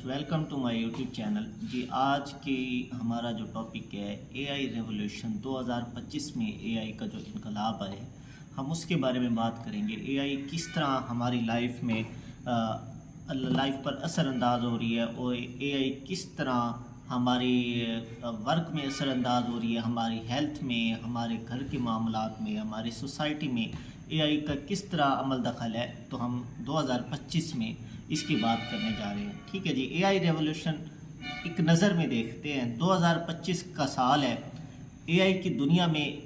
Welcome to my YouTube channel ji. आज की हमारा जो टॉपिक है एआई रेवोल्यूशन 2025 में एआई का जो इनकलाब है हम उसके बारे में बात करेंगे। एआई किस तरह हमारी लाइफ पर असरअंदाज हो रही है और एआई किस तरह हमारी वर्क में असरअंदाज हो रही है, हमारी हेल्थ में, हमारे घर के मामलात में, हमारी सोसाइटी में एआई का किस तरह अमल दखल है। तो हम 2025 में इसकी बात करने जा रहे हैं। ठीक है जी। एआई रेवोल्यूशन एक नज़र में देखते हैं। 2025 का साल है, एआई की दुनिया में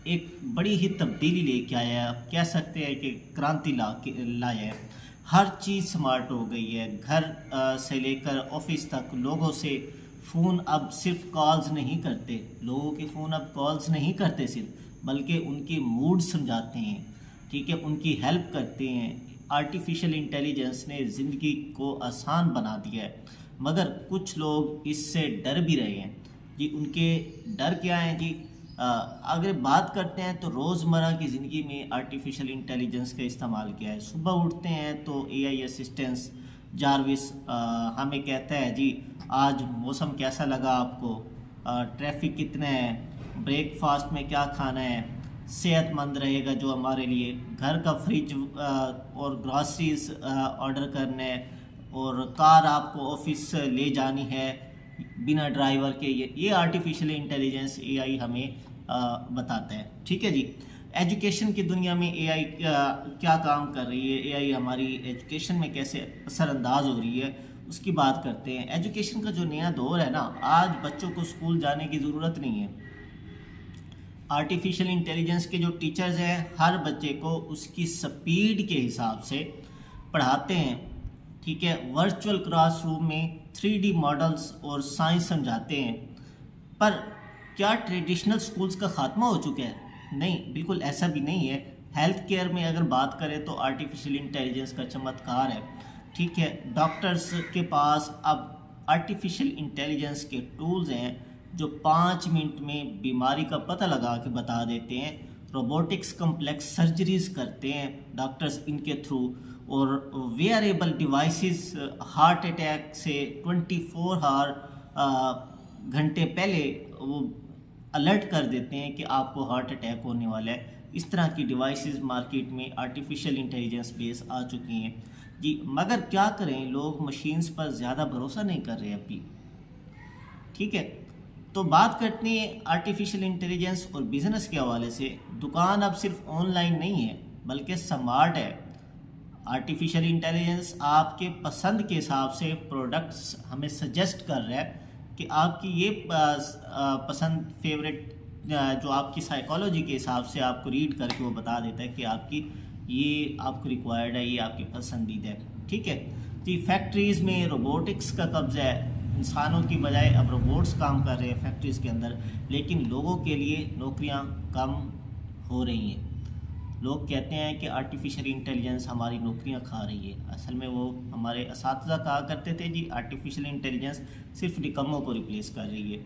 एक बड़ी ही तब्दीली लेके आया है। आप कह सकते हैं कि क्रांति लाया है। हर चीज़ स्मार्ट हो गई है। घर से लेकर ऑफिस तक लोगों से फ़ोन अब सिर्फ कॉल्स नहीं करते, लोगों के फ़ोन अब कॉल्स नहीं करते सिर्फ, बल्कि उनके मूड समझाते हैं। ठीक है, उनकी हेल्प करते हैं। आर्टिफिशियल इंटेलिजेंस ने ज़िंदगी को आसान बना दिया है, मगर कुछ लोग इससे डर भी रहे हैं जी। उनके डर क्या हैं जी? अगर बात करते हैं तो रोज़मर्रा की ज़िंदगी में आर्टिफिशियल इंटेलिजेंस का इस्तेमाल किया है। सुबह उठते हैं तो एआई असिस्टेंस जारविस हमें कहता है जी आज मौसम कैसा लगा आपको, ट्रैफिक कितना है, ब्रेकफास्ट में क्या खाना है, सेहतमंद रहेगा जो हमारे लिए, घर का फ्रिज और ग्रॉसरीज ऑर्डर करना है, और कार आपको ऑफिस ले जानी है बिना ड्राइवर के। ये आर्टिफिशियल इंटेलिजेंस एआई हमें बताता है। ठीक है जी। एजुकेशन की दुनिया में एआई क्या काम कर रही है, एआई हमारी एजुकेशन में कैसे असरअंदाज हो रही है, उसकी बात करते हैं। एजुकेशन का जो नया दौर है ना, आज बच्चों को स्कूल जाने की ज़रूरत नहीं है। आर्टिफिशियल इंटेलिजेंस के जो टीचर्स हैं हर बच्चे को उसकी स्पीड के हिसाब से पढ़ाते हैं। ठीक है, वर्चुअल क्लासरूम में 3D मॉडल्स और साइंस समझाते हैं। पर क्या ट्रेडिशनल स्कूल्स का खात्मा हो चुका है? नहीं, बिल्कुल ऐसा भी नहीं है। हेल्थ केयर में अगर बात करें तो आर्टिफिशियल इंटेलिजेंस का चमत्कार है। ठीक है, डॉक्टर्स के पास अब आर्टिफिशियल इंटेलिजेंस के टूल्स हैं जो 5 मिनट में बीमारी का पता लगा के बता देते हैं। रोबोटिक्स कम्प्लेक्स सर्जरीज करते हैं डॉक्टर्स इनके थ्रू, और वेयरेबल डिवाइसेस हार्ट अटैक से 24 घंटे पहले वो अलर्ट कर देते हैं कि आपको हार्ट अटैक होने वाला है। इस तरह की डिवाइसेस मार्केट में आर्टिफिशियल इंटेलिजेंस बेस आ चुकी हैं जी। मगर क्या करें, लोग मशीन्स पर ज़्यादा भरोसा नहीं कर रहे अभी। ठीक है, तो बात करते हैं आर्टिफिशियल इंटेलिजेंस और बिज़नेस के हवाले से। दुकान अब सिर्फ ऑनलाइन नहीं है बल्कि स्मार्ट है। आर्टिफिशियल इंटेलिजेंस आपके पसंद के हिसाब से प्रोडक्ट्स हमें सजेस्ट कर रहा है कि आपकी ये पसंद फेवरेट जो आपकी साइकोलॉजी के हिसाब से आपको रीड करके वो बता देता है कि आपकी ये आपको रिक्वायर्ड है, ये आपकी पसंदीदा है। ठीक है जी। फैक्ट्रीज़ में रोबोटिक्स का कब्जा है। इंसानों की बजाय अब रोबोट्स काम कर रहे हैं फैक्ट्रीज़ के अंदर, लेकिन लोगों के लिए नौकरियां कम हो रही हैं। लोग कहते हैं कि आर्टिफिशियल इंटेलिजेंस हमारी नौकरियां खा रही है। असल में वो हमारे असातिज़ा कहा करते थे जी आर्टिफिशियल इंटेलिजेंस सिर्फ निकम्मों को रिप्लेस कर रही है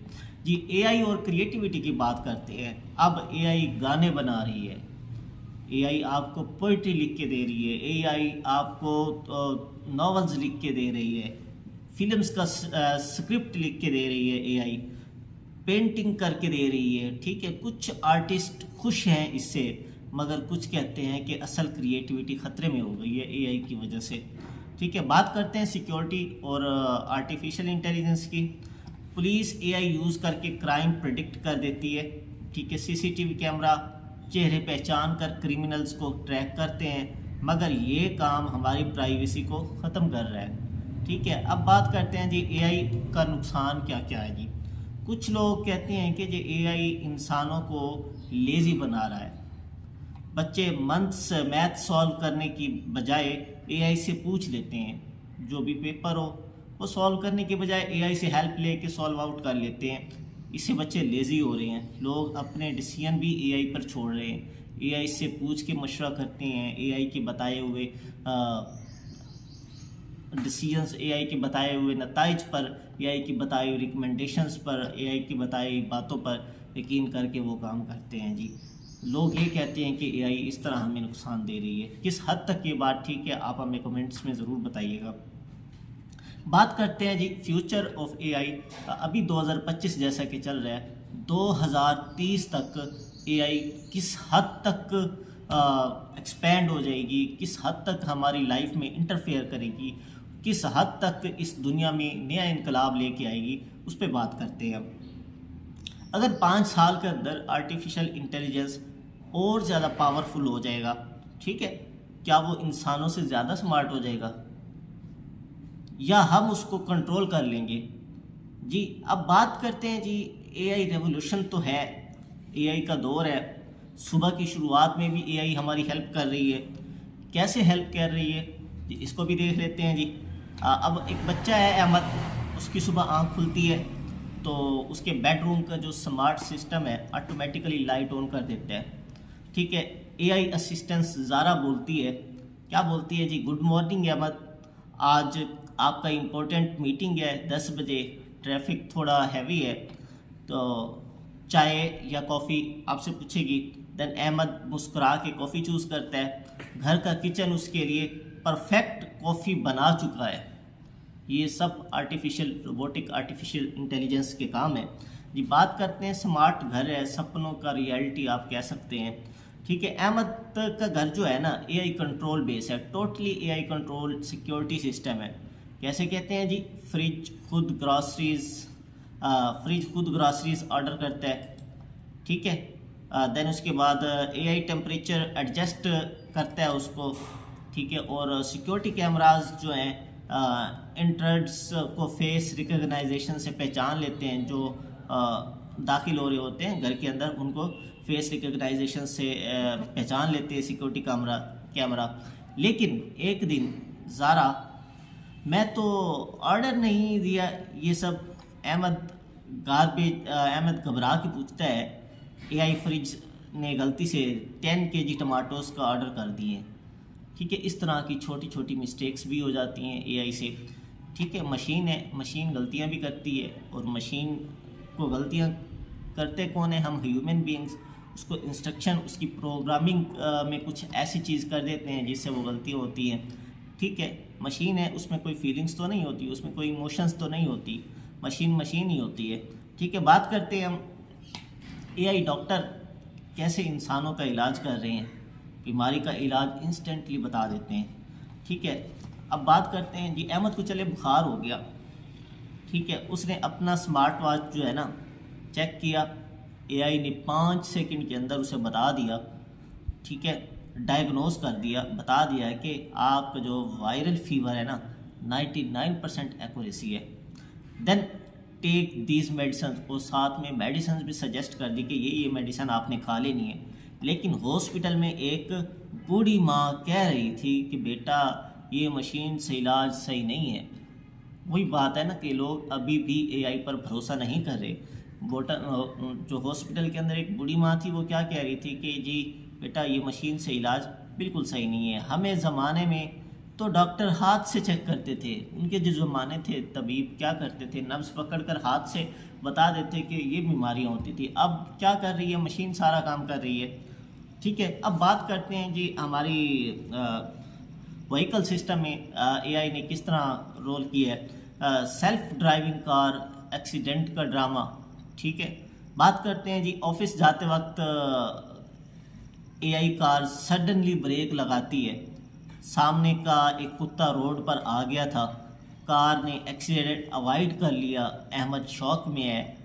जी। एआई और क्रिएटिविटी की बात करते हैं। अब एआई गाने बना रही है, एआई आपको पोइट्री लिख के दे रही है, एआई आपको नॉवेल्स लिख के दे रही है, फिल्म्स का स्क्रिप्ट लिख के दे रही है, एआई पेंटिंग करके दे रही है। ठीक है, कुछ आर्टिस्ट खुश हैं इससे, मगर कुछ कहते हैं कि असल क्रिएटिविटी ख़तरे में हो गई है एआई की वजह से। ठीक है, बात करते हैं सिक्योरिटी और आर्टिफिशियल इंटेलिजेंस की। पुलिस एआई यूज़ करके क्राइम प्रिडिक्ट कर देती है। ठीक है, सीसीटीवी कैमरा चेहरे पहचान कर क्रिमिनल्स को ट्रैक करते हैं, मगर ये काम हमारी प्राइवेसी को ख़त्म कर रहा है। ठीक है, अब बात करते हैं जी एआई का नुकसान क्या क्या है जी। कुछ लोग कहते हैं कि जो एआई इंसानों को लेज़ी बना रहा है। बच्चे मंथ्स मैथ सॉल्व करने की बजाय एआई से पूछ लेते हैं, जो भी पेपर हो वो सॉल्व करने के बजाय एआई से हेल्प लेके सॉल्व आउट कर लेते हैं। इससे बच्चे लेज़ी हो रहे हैं। लोग अपने डिसीजन भी एआई पर छोड़ रहे हैं। एआई से पूछ के मशवरा करते हैं, एआई के बताए हुए डिसीजंस, एआई के बताए हुए नताइज पर, एआई की बताई हुई रिकमेंडेशंस पर, एआई की बताई हुई बातों पर यकीन करके वो काम करते हैं जी। लोग ये कहते हैं कि एआई इस तरह हमें नुकसान दे रही है। किस हद तक ये बात ठीक है, आप हमें कमेंट्स में ज़रूर बताइएगा। बात करते हैं जी फ्यूचर ऑफ एआई। अभी 2025 जैसा कि चल रहा है, 2030 तक एआई किस हद तक एक्सपेंड हो जाएगी, किस हद तक हमारी लाइफ में इंटरफेयर करेगी, किस हद तक इस दुनिया में नया इनकलाब लेके आएगी, उस पर बात करते हैं। अगर 5 साल के अंदर आर्टिफिशियल इंटेलिजेंस और ज़्यादा पावरफुल हो जाएगा, ठीक है, क्या वो इंसानों से ज़्यादा स्मार्ट हो जाएगा या हम उसको कंट्रोल कर लेंगे? जी अब बात करते हैं जी, एआई रेवोल्यूशन तो है, एआई का दौर है। सुबह की शुरुआत में भी एआई हमारी हेल्प कर रही है। कैसे हेल्प कर रही है जी, इसको भी देख लेते हैं जी। अब एक बच्चा है अहमद, उसकी सुबह आँख खुलती है तो उसके बेडरूम का जो स्मार्ट सिस्टम है ऑटोमेटिकली लाइट ऑन कर देता है, ठीक है। एआई असिस्टेंस ज़ारा बोलती है, क्या बोलती है जी, गुड मॉर्निंग अहमद, आज आपका इम्पोर्टेंट मीटिंग है 10 बजे, ट्रैफिक थोड़ा हैवी है, तो चाय या कॉफ़ी आपसे पूछेगी। देन अहमद मुस्कुरा के कॉफ़ी चूज़ करता है। घर का किचन उसके लिए परफेक्ट कॉफ़ी बना चुका है। ये सब आर्टिफिशियल रोबोटिक आर्टिफिशियल इंटेलिजेंस के काम है जी। बात करते हैं स्मार्ट घर है, सपनों का रियलिटी आप कह सकते हैं, ठीक है। अहमद का घर जो है ना, एआई कंट्रोल बेस है, totally AI control security system है। कैसे कहते हैं जी, फ्रिज खुद ग्रॉसरीज ऑर्डर करता है, ठीक है। देन उसके बाद एआई टेम्परेचर एडजस्ट करता है उसको, ठीक है। और सिक्योरिटी कैमराज जो हैं इंट्रूडर्स को फेस रिकग्नाइजेशन से पहचान लेते हैं, जो दाखिल हो रहे होते हैं घर के अंदर, उनको फेस रिकग्नाइजेशन से पहचान लेते हैं सिक्योरिटी कैमरा। लेकिन एक दिन ज़ारा, मैं तो ऑर्डर नहीं दिया ये सब, अहमद घबरा के पूछता है, एआई फ्रिज ने गलती से 10 kg टमाटोस का ऑर्डर कर दिए, ठीक है। इस तरह की छोटी छोटी मिस्टेक्स भी हो जाती हैं एआई से, ठीक है। मशीन है, मशीन गलतियां भी करती है, और मशीन को गलतियां करते कौन है, हम ह्यूमन बीइंग्स। उसको इंस्ट्रक्शन, उसकी प्रोग्रामिंग में कुछ ऐसी चीज़ कर देते हैं जिससे वो गलतियाँ होती हैं, ठीक है। मशीन है, उसमें कोई फीलिंग्स तो नहीं होती, उसमें कोई इमोशंस तो नहीं होती, मशीन ही होती है, ठीक है। बात करते हैं हम एआई डॉक्टर कैसे इंसानों का इलाज कर रहे हैं, बीमारी का इलाज इंस्टेंटली बता देते हैं, ठीक है। अब बात करते हैं जी, अहमद को चले बुखार हो गया, ठीक है। उसने अपना स्मार्ट वॉच जो है ना चेक किया, एआई ने 5 सेकंड के अंदर उसे बता दिया, ठीक है, डायग्नोज कर दिया, बता दिया है कि आपका जो वायरल फीवर है ना 99% एक्यूरेसी है। देन टेक दीज मेडिसन, और साथ में मेडिसन भी सजेस्ट कर दी कि ये मेडिसन आपने खा लेनी है। लेकिन हॉस्पिटल में एक बूढ़ी माँ कह रही थी कि बेटा ये मशीन से इलाज सही नहीं है। वही बात है ना कि लोग अभी भी एआई पर भरोसा नहीं कर रहे। जो हॉस्पिटल के अंदर एक बूढ़ी माँ थी, वो क्या कह रही थी कि जी बेटा ये मशीन से इलाज बिल्कुल सही नहीं है। हमें ज़माने में तो डॉक्टर हाथ से चेक करते थे, उनके जो ज़माने थे तबीब क्या करते थे, नब्ज़ पकड़कर हाथ से बता देते कि ये बीमारियाँ होती थी। अब क्या कर रही है, मशीन सारा काम कर रही है, ठीक है। अब बात करते हैं जी हमारी व्हीकल सिस्टम में एआई ने किस तरह रोल किया है। सेल्फ ड्राइविंग कार एक्सीडेंट का ड्रामा, ठीक है। बात करते हैं जी ऑफिस जाते वक्त एआई कार सडनली ब्रेक लगाती है, सामने का एक कुत्ता रोड पर आ गया था, कार ने एक्सीडेंट अवॉइड कर लिया, अहमद शॉक में है,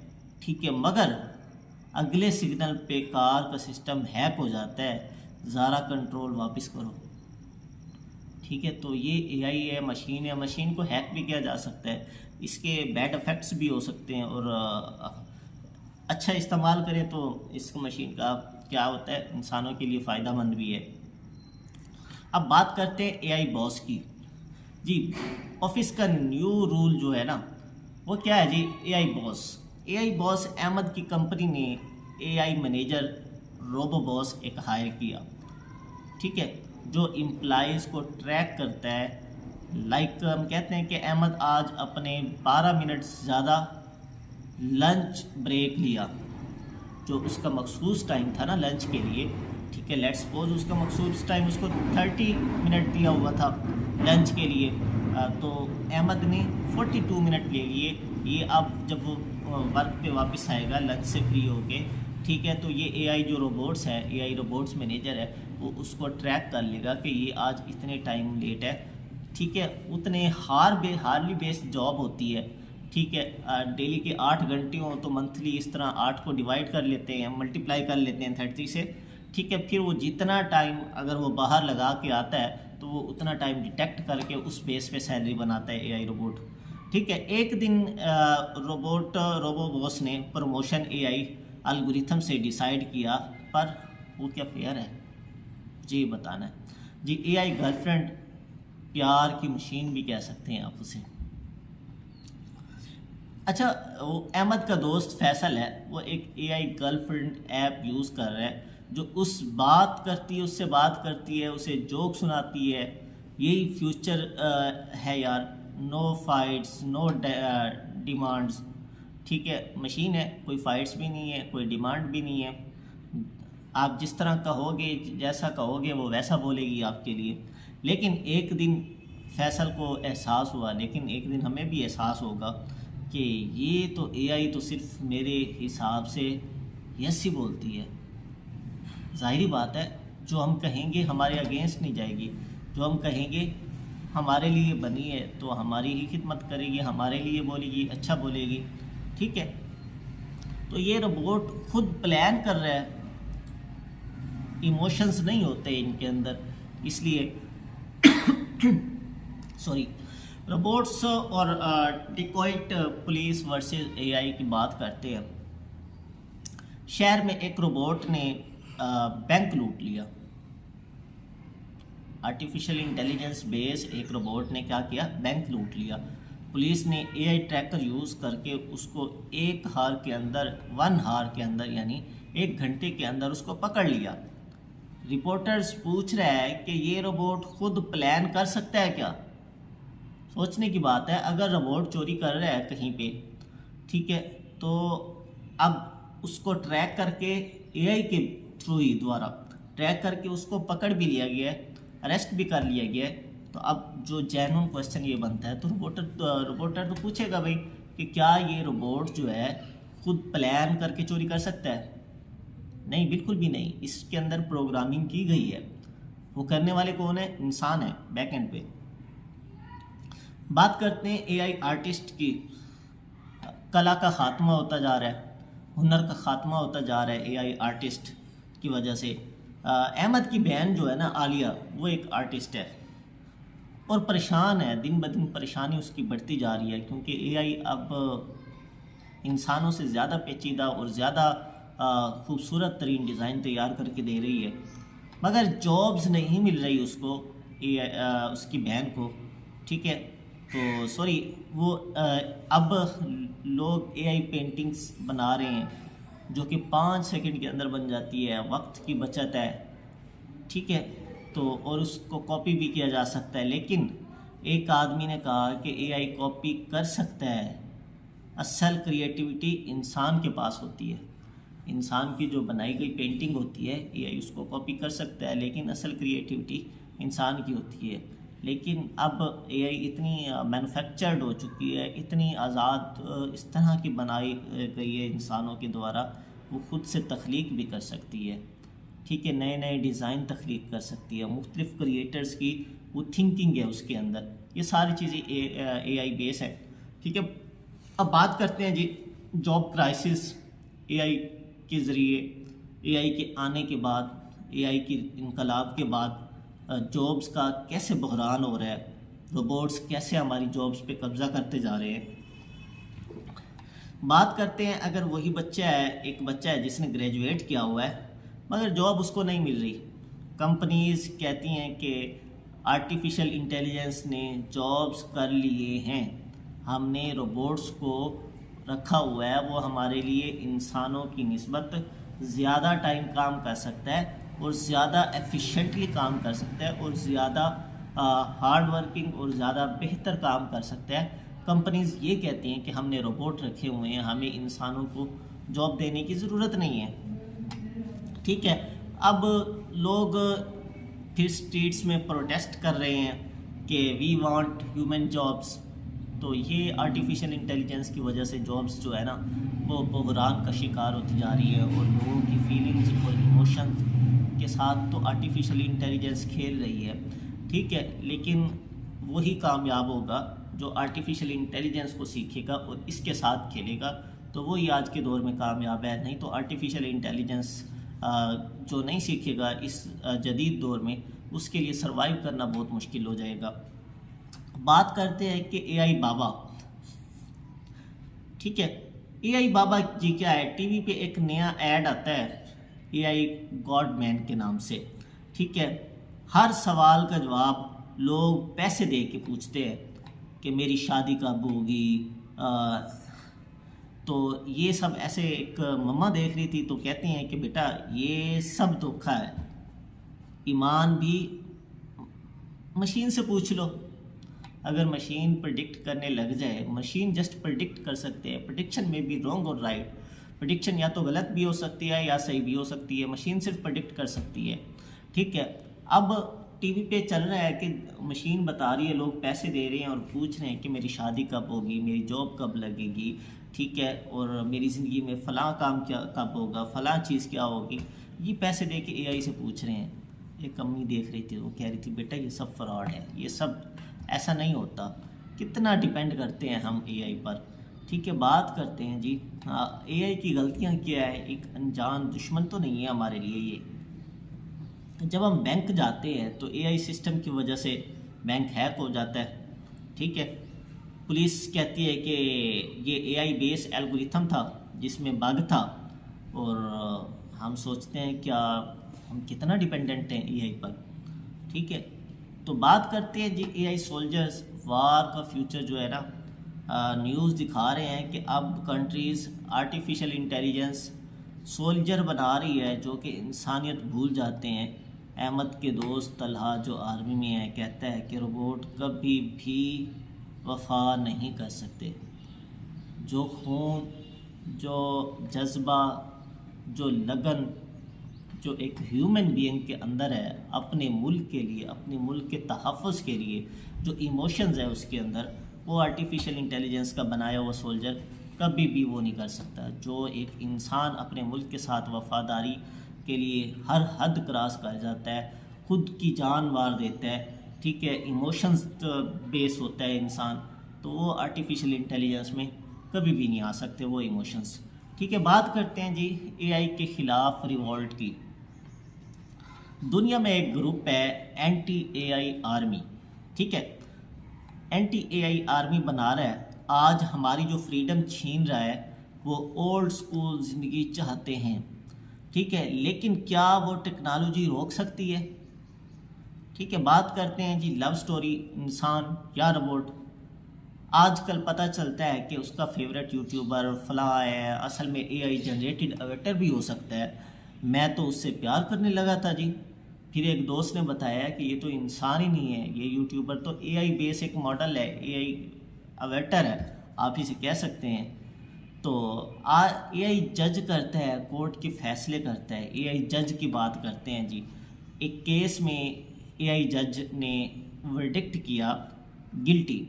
ठीक है। मगर अगले सिग्नल पे कार का सिस्टम हैक हो जाता है, ज़ारा कंट्रोल वापस करो, ठीक है। तो ये एआई है, मशीन है, मशीन को हैक भी किया जा सकता है, इसके बैड इफ़ेक्ट्स भी हो सकते हैं, और अच्छा इस्तेमाल करें तो इस मशीन का क्या होता है, इंसानों के लिए फ़ायदेमंद भी है। अब बात करते हैं एआई बॉस की जी। ऑफिस का न्यू रूल जो है ना, वो क्या है जी, एआई बॉस अहमद की कंपनी ने एआई मैनेजर रोबो बॉस एक हायर किया, ठीक है, जो एम्प्लॉइज़ को ट्रैक करता है। लाइक हम कहते हैं कि अहमद आज अपने 12 मिनट ज़्यादा लंच ब्रेक लिया, जो उसका मखसूस टाइम था ना लंच के लिए, ठीक है। लेट्स सपोज उसका मखसूस टाइम उसको 30 मिनट दिया हुआ था लंच के लिए, तो अहमद ने 42 मिनट ले लिए। ये अब जब वो वर्क पे वापस आएगा लंच से फ्री होके, ठीक है, तो ये एआई जो रोबोट्स है, एआई रोबोट्स मैनेजर है, वो उसको ट्रैक कर लेगा कि ये आज इतने टाइम लेट है, ठीक है। उतने हार्ली बेस्ड जॉब होती है, ठीक है। डेली के 8 घंटे हों तो मंथली इस तरह 8 को डिवाइड कर लेते हैं, मल्टीप्लाई कर लेते हैं 30 से, ठीक है। फिर वो जितना टाइम अगर वो बाहर लगा के आता है तो वो उतना टाइम डिटेक्ट करके उस बेस पे सैलरी बनाता है एआई रोबोट, ठीक है। एक दिन रोबोबॉस ने प्रमोशन एआई एल्गोरिथम से डिसाइड किया, पर वो क्या फेयर है जी, बताना है जी। एआई गर्लफ्रेंड, प्यार की मशीन भी कह सकते हैं आप उसे। अच्छा, वो अहमद का दोस्त फैसल है, वो एक एआई गर्लफ्रेंड ऐप यूज़ कर रहा है, जो उससे बात करती है, उसे जोक सुनाती है। यही फ्यूचर है यार। नो फाइट्स, नो डिमांड्स, ठीक है। मशीन है, कोई फाइट्स भी नहीं है, कोई डिमांड भी नहीं है। आप जिस तरह कहोगे, जैसा कहोगे वो वैसा बोलेगी आपके लिए। लेकिन एक दिन फैसल को एहसास हुआ, लेकिन एक दिन हमें भी एहसास होगा कि ये तो एआई तो सिर्फ मेरे हिसाब से यस ही बोलती है। ज़ाहिरी बात है, जो हम कहेंगे हमारे अगेंस्ट नहीं जाएगी, जो हम कहेंगे हमारे लिए बनी है तो हमारी ही खिदमत करेगी, हमारे लिए बोलेगी, अच्छा बोलेगी, ठीक है। तो ये रोबोट खुद प्लान कर रहा है, इमोशंस नहीं होते इनके अंदर, इसलिए सॉरी। रोबोट्स और डिकॉइट पुलिस वर्सेस एआई की बात करते हैं। शहर में एक रोबोट ने बैंक लूट लिया। आर्टिफिशियल इंटेलिजेंस बेस एक रोबोट ने क्या किया, बैंक लूट लिया। पुलिस ने एआई ट्रैकर यूज़ करके उसको 1 हार के अंदर यानी 1 घंटे के अंदर उसको पकड़ लिया। रिपोर्टर्स पूछ रहा है कि ये रोबोट खुद प्लान कर सकता है क्या। सोचने की बात है, अगर रोबोट चोरी कर रहा है कहीं पे, ठीक है, तो अब उसको ट्रैक करके एआई के थ्रू ही द्वारा ट्रैक करके उसको पकड़ भी लिया गया है, अरेस्ट भी कर लिया गया है। तो अब जो जेन्युइन क्वेश्चन ये बनता है, तो रोबोटर तो पूछेगा भाई कि क्या ये रोबोट जो है खुद प्लान करके चोरी कर सकता है? नहीं, बिल्कुल भी नहीं। इसके अंदर प्रोग्रामिंग की गई है। वो करने वाले कौन है? इंसान है बैक एंड पे। बात करते हैं एआई आर्टिस्ट की। कला का खात्मा होता जा रहा है, हुनर का खात्मा होता जा रहा है एआई आर्टिस्ट की वजह से। अहमद की बहन जो है ना, आलिया, वो एक आर्टिस्ट है और परेशान है, दिन ब दिन परेशानी उसकी बढ़ती जा रही है, क्योंकि एआई अब इंसानों से ज़्यादा पेचीदा और ज़्यादा खूबसूरत तरीन डिज़ाइन तैयार करके दे रही है, मगर जॉब्स नहीं मिल रही उसको, उसकी बहन को, ठीक है। तो सॉरी, वो अब लोग एआई पेंटिंग्स बना रहे हैं जो कि 5 सेकंड के अंदर बन जाती है, वक्त की बचत है, ठीक है। तो और उसको कॉपी भी किया जा सकता है, लेकिन एक आदमी ने कहा कि एआई कॉपी कर सकता है, असल क्रिएटिविटी इंसान के पास होती है। इंसान की जो बनाई गई पेंटिंग होती है, एआई उसको कॉपी कर सकता है, लेकिन असल क्रिएटिविटी इंसान की होती है। लेकिन अब एआई इतनी मैन्युफैक्चर्ड हो चुकी है, इतनी आज़ाद इस तरह की बनाई गई है इंसानों के द्वारा, वो खुद से तख्लीक भी कर सकती है, ठीक है, नए नए डिज़ाइन तख्लीक कर सकती है, मुख्तलिफ़ क्रिएटर्स की वो थिंकिंग है उसके अंदर। ये सारी चीज़ें एआई बेस है, ठीक है। अब बात करते हैं जी जॉब क्राइसिस। एआई के ज़रिए, एआई के आने के बाद, एआई की इनकलाब के बाद जॉब्स का कैसे बहरान हो रहा है, रोबोट्स कैसे हमारी जॉब्स पे कब्ज़ा करते जा रहे हैं। बात करते हैं, अगर वही बच्चा है, एक बच्चा है जिसने ग्रेजुएट किया हुआ है मगर जॉब उसको नहीं मिल रही। कंपनीज़ कहती हैं कि आर्टिफिशियल इंटेलिजेंस ने जॉब्स कर लिए हैं, हमने रोबोट्स को रखा हुआ है, वो हमारे लिए इंसानों की निस्बत ज़्यादा टाइम काम कर सकता है और ज़्यादा एफिशिएंटली काम कर सकता है और ज़्यादा हार्ड वर्किंग और ज़्यादा बेहतर काम कर सकता है। कंपनीज़ ये कहती हैं कि हमने रोबोट रखे हुए हैं, हमें इंसानों को जॉब देने की ज़रूरत नहीं है, ठीक है। अब लोग फिर स्ट्रीट्स में प्रोटेस्ट कर रहे हैं कि वी वांट ह्यूमन जॉब्स। तो ये आर्टिफिशियल इंटेलिजेंस की वजह से जॉब्स जो है ना वो बहरान का शिकार होती जा रही है, और लोगों की फीलिंग्स और इमोशंस के साथ तो आर्टिफिशियल इंटेलिजेंस खेल रही है, ठीक है। लेकिन वही कामयाब होगा जो आर्टिफिशियल इंटेलिजेंस को सीखेगा और इसके साथ खेलेगा, तो वही आज के दौर में कामयाब है। नहीं तो आर्टिफिशियल इंटेलिजेंस जो नहीं सीखेगा इस जदीद दौर में, उसके लिए सरवाइव करना बहुत मुश्किल हो जाएगा। बात करते हैं कि एआई बाबा, ठीक है। एआई बाबा जी क्या है, टीवी पे एक नया ऐड आता है एआई गॉड मैन के नाम से, ठीक है। हर सवाल का जवाब लोग पैसे दे के पूछते हैं कि मेरी शादी कब होगी। तो ये सब ऐसे एक मम्मा देख रही थी तो कहती हैं कि बेटा ये सब धोखा है, ईमान भी मशीन से पूछ लो। अगर मशीन प्रिडिक्ट करने लग जाए, मशीन जस्ट प्रिडिक्ट कर सकते हैं, प्रिडिक्शन में भी रॉन्ग और राइट, प्रिडिक्शन या तो गलत भी हो सकती है या सही भी हो सकती है, मशीन सिर्फ प्रिडिक्ट कर सकती है, ठीक है। अब टीवी पे चल रहा है कि मशीन बता रही है, लोग पैसे दे rहे हैं और पूछ रहे हैं कि मेरी शादी कब होगी, मेरी जॉब कब लगेगी, ठीक है, और मेरी ज़िंदगी में फ़लाँ काम क्या कब होगा, फ़लाँ चीज़ क्या होगी। ये पैसे दे के एआई से पूछ रहे हैं। एक अम्मी देख रही थी, वो कह रही थी बेटा ये सब फ्रॉड है, ये सब ऐसा नहीं होता। कितना डिपेंड करते हैं हम एआई पर, ठीक है। बात करते हैं जी, हाँ, एआई की गलतियाँ क्या है। एक अनजान दुश्मन तो नहीं है हमारे लिए ये। जब हम बैंक जाते हैं तो एआई सिस्टम की वजह से बैंक हैक हो जाता है, ठीक है। पुलिस कहती है कि ये एआई बेस एल्गोरिथम था जिसमें बग था, और हम सोचते हैं क्या हम कितना डिपेंडेंट हैं एआई पर, ठीक है। तो बात करते हैं जी एआई सोल्जर्स वार का फ्यूचर जो है ना, न्यूज़ दिखा रहे हैं कि अब कंट्रीज़ आर्टिफिशियल इंटेलिजेंस सोल्जर बना रही है जो कि इंसानियत भूल जाते हैं। अहमद के दोस्त तलहा जो आर्मी में है कहता है कि रोबोट कभी भी वफा नहीं कर सकते। जो खून, जो जज्बा, जो लगन जो एक ह्यूमन बीइंग के अंदर है अपने मुल्क के लिए, अपने मुल्क के तहफ़्फ़ुज़ के लिए, जो इमोशंस है उसके अंदर, वो आर्टिफिशियल इंटेलिजेंस का बनाया हुआ सोल्जर कभी भी वो नहीं कर सकता। जो एक इंसान अपने मुल्क के साथ वफ़ादारी के लिए हर हद क्रॉस कर जाता है, खुद की जान वार देता है, ठीक है, इमोशंस बेस होता है इंसान, तो वो आर्टिफिशियल इंटेलिजेंस में कभी भी नहीं आ सकते वो इमोशंस, ठीक है। बात करते हैं जी एआई के ख़िलाफ़ रिवॉल्ट की। दुनिया में एक ग्रुप है एंटी एआई आर्मी, ठीक है। एंटी एआई आर्मी बना रहा है, आज हमारी जो फ्रीडम छीन रहा है वो ओल्ड स्कूल ज़िंदगी चाहते हैं, ठीक है। लेकिन क्या वो टेक्नोलॉजी रोक सकती है, ठीक है। बात करते हैं जी लव स्टोरी, इंसान या रोबोट। आजकल पता चलता है कि उसका फेवरेट यूट्यूबर फलां है, असल में एआई जनरेटेड अवेटर भी हो सकता है। मैं तो उससे प्यार करने लगा था जी, फिर एक दोस्त ने बताया कि ये तो इंसान ही नहीं है, ये यूट्यूबर तो एआई बेस एक मॉडल है, एआई अवेटर है, आप इसे कह सकते हैं। तो एआई जज करता है, कोर्ट के फैसले करता है। एआई जज की बात करते हैं जी। एक केस में एआई जज ने वर्डिक्ट किया गिल्टी,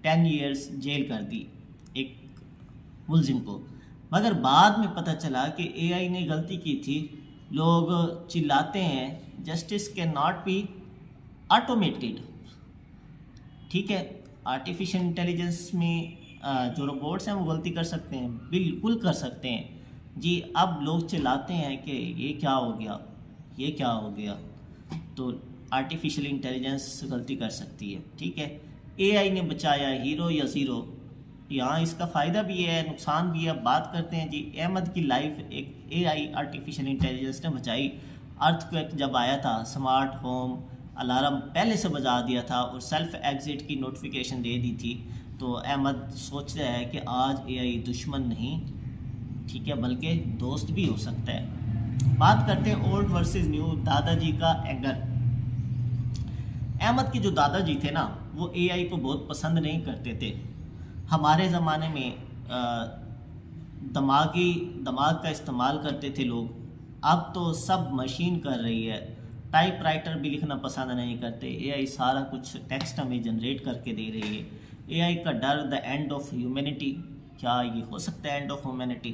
10 ईयर्स जेल कर दी एक मुलजिम को, मगर बाद में पता चला कि एआई ने गलती की थी। लोग चिल्लाते हैं justice can not be automated, ठीक है। आर्टिफिशियल इंटेलिजेंस में जो रोबोट्स हैं वो गलती कर सकते हैं, बिल्कुल कर सकते हैं जी। अब लोग चिल्लाते हैं कि ये क्या हो गया, ये क्या हो गया, तो आर्टिफिशियल इंटेलिजेंस गलती कर सकती है, ठीक है। एआई ने बचाया हीरो या ज़ीरो, यहाँ इसका फ़ायदा भी है नुकसान भी है। बात करते हैं जी अहमद की लाइफ एक एआई आर्टिफिशियल इंटेलिजेंस ने बचाई। अर्थक्वेक जब आया था, स्मार्ट होम अलार्म पहले से बजा दिया था और सेल्फ एग्ज़िट की नोटिफिकेशन दे दी थी। तो अहमद सोचता है कि आज एआई दुश्मन नहीं, ठीक है, बल्कि दोस्त भी हो सकता है। बात करते हैं ओल्ड वर्सेस न्यू, दादाजी का एंगर। अहमद के जो दादाजी थे ना, वो एआई को बहुत पसंद नहीं करते थे। हमारे ज़माने में दिमाग का इस्तेमाल करते थे लोग, अब तो सब मशीन कर रही है। टाइपराइटर भी लिखना पसंद नहीं करते। एआई सारा कुछ टेक्स्ट हमें जनरेट करके दे रही है। एआई का डर, द एंड ऑफ ह्यूमैनिटी, क्या ये हो सकता है एंड ऑफ ह्यूमैनिटी?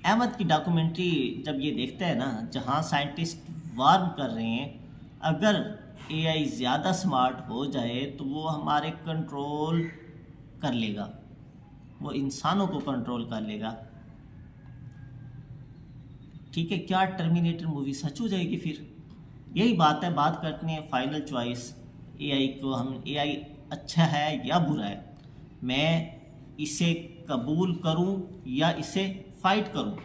अहमद की डॉक्यूमेंट्री जब ये देखता है ना, जहाँ साइंटिस्ट वार्न कर रहे हैं अगर एआई ज़्यादा स्मार्ट हो जाए तो वो हमारे कंट्रोल कर लेगा, वो इंसानों को कंट्रोल कर लेगा। ठीक है, क्या टर्मिनेटर मूवी सच हो जाएगी फिर? यही बात है, बात करते हैं फाइनल चॉइस एआई को। हम एआई अच्छा है या बुरा है, मैं इसे कबूल करूं या इसे फाइट करूं?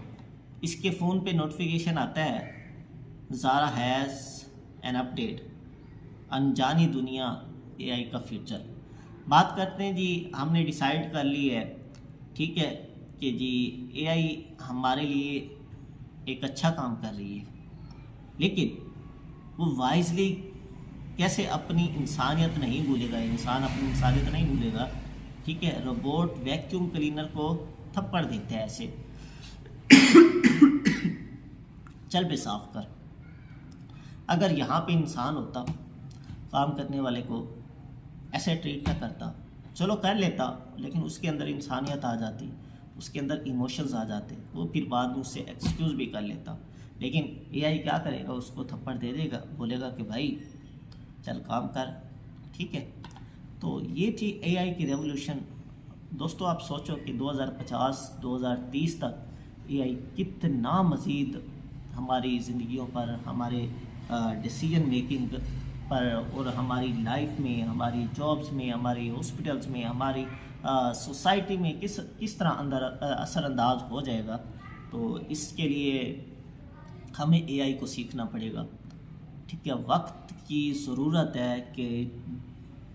इसके फ़ोन पे नोटिफिकेशन आता है, ज़ारा हैज़ एन अपडेट, अनजानी दुनिया एआई का फ्यूचर। बात करते हैं जी, हमने डिसाइड कर ली है, ठीक है, कि जी एआई हमारे लिए एक अच्छा काम कर रही है, लेकिन वो वाइजली कैसे अपनी इंसानियत नहीं भूलेगा, इंसान अपनी इंसानियत नहीं भूलेगा। ठीक है, रोबोट वैक्यूम क्लीनर को थप्पड़ देते हैं ऐसे, चल पे साफ कर। अगर यहाँ पे इंसान होता, काम करने वाले को ऐसे ट्रीट ना करता, चलो कर लेता, लेकिन उसके अंदर इंसानियत आ जाती, उसके अंदर इमोशंस आ जाते, वो फिर बाद में उससे एक्सक्यूज़ भी कर लेता। लेकिन एआई क्या करेगा, उसको थप्पड़ दे देगा, बोलेगा कि भाई चल काम कर। ठीक है, तो ये थी एआई की रेवोल्यूशन। दोस्तों आप सोचो कि 2050-2030 तक एआई कितना मज़ीद हमारी ज़िंदगियों पर, हमारे डिसीजन मेकिंग पर और हमारी लाइफ में, हमारी जॉब्स में, हमारी हॉस्पिटल्स में, हमारी सोसाइटी में किस तरह अंदर असरअंदाज हो जाएगा। तो इसके लिए हमें एआई को सीखना पड़ेगा। ठीक है, वक्त की ज़रूरत है कि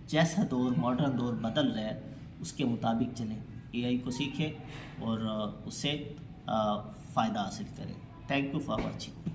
जैसा दौर, मॉडर्न दौर बदल रहा है, उसके मुताबिक चलें, एआई को सीखें और उससे फ़ायदा हासिल करें। Thank you for watching.